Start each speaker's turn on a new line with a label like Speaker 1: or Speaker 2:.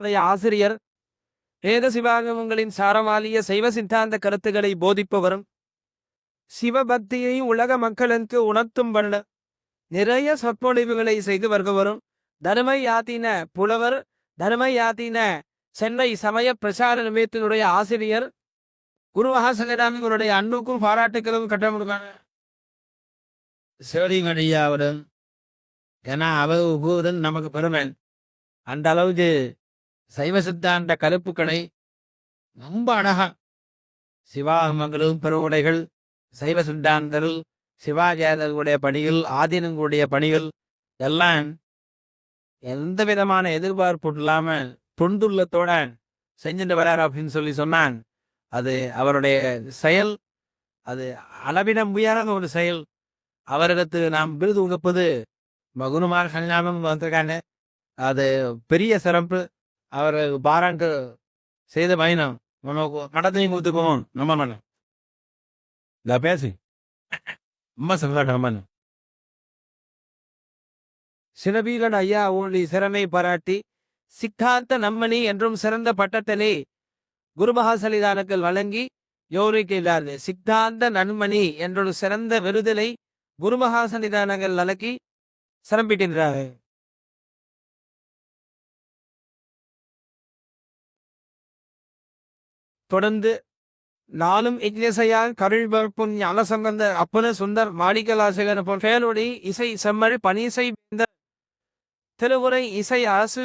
Speaker 1: ஆசிரியர், வேத சிவாகமங்களின் சாரமாலிய சைவ சித்தாந்த கருத்துக்களை போதிப்பவரும், சிவபக்தியை உலக மக்களுக்கு உணர்த்தும் வண்ண நிறைய சொற்பொழிவுகளை செய்து வருபவரும், தர்மயாதீன புலவர், தர்மயாதீன சென்னை சமய பிரசார நிலையத்தினுடைய ஆசிரியர், குருவாசகராமிகளுடைய அன்புக்கும் பாராட்டுகளும் கட்டமுடிவாங்க. சிவலிங்கடியாவுடன் ஏன்னா அவர் நமக்கு பெருமை. அந்த அளவுக்கு சைவ சித்தாந்த கருப்புக்களை ரொம்ப அழகா சிவாகமங்களும் பெருவுடைகள், சைவ சித்தாந்தர்கள், சிவாச்சாரியர்களுடைய பணிகள், ஆதீனங்களுடைய பணிகள் எல்லாம் எந்த விதமான எதிர்பார்ப்பு இல்லாம தொண்டுள்ளத்தோட செஞ்சுட்டு வரார் அப்படின்னு சொன்னான். அது அவருடைய செயல், அது அளவிட முடியாத ஒரு செயல். அவரிடத்து நாம் விருது உகப்பது மகுனமாக சஞ்ஞானம் வந்திருக்காங்க. அது பெரிய சிறப்பு. அவர் பாராட்டு செய்த பயணம் நமக்கு நடத்தையும் கொடுத்துக்குவோம். நம்ம மனம் இந்த பேசி ரொம்ப சந்தோஷம். சிவபீகன் ஐயா ஊழி சிறமை பாராட்டி சித்தாந்த நம்மணி என்றும் சிறந்த பட்டத்திலே குருமகாசலிதானங்கள் வழங்கி யோரிக்கிறார். சித்தாந்த நன்மணி என்றொரு சிறந்த விருதிலை குருமகாசலிதானங்கள் வழங்கி சிறப்பிக்கின்றார். தொடர்ந்து நாளும் இக்னேசையார் கருள்பரப்பும் ஞானசம்பந்த அப்பன சுந்தர் மாணிக்கலாசகர் போன்றோடி இசை செம்மழ் பனிசை திருவுரை இசை அரசு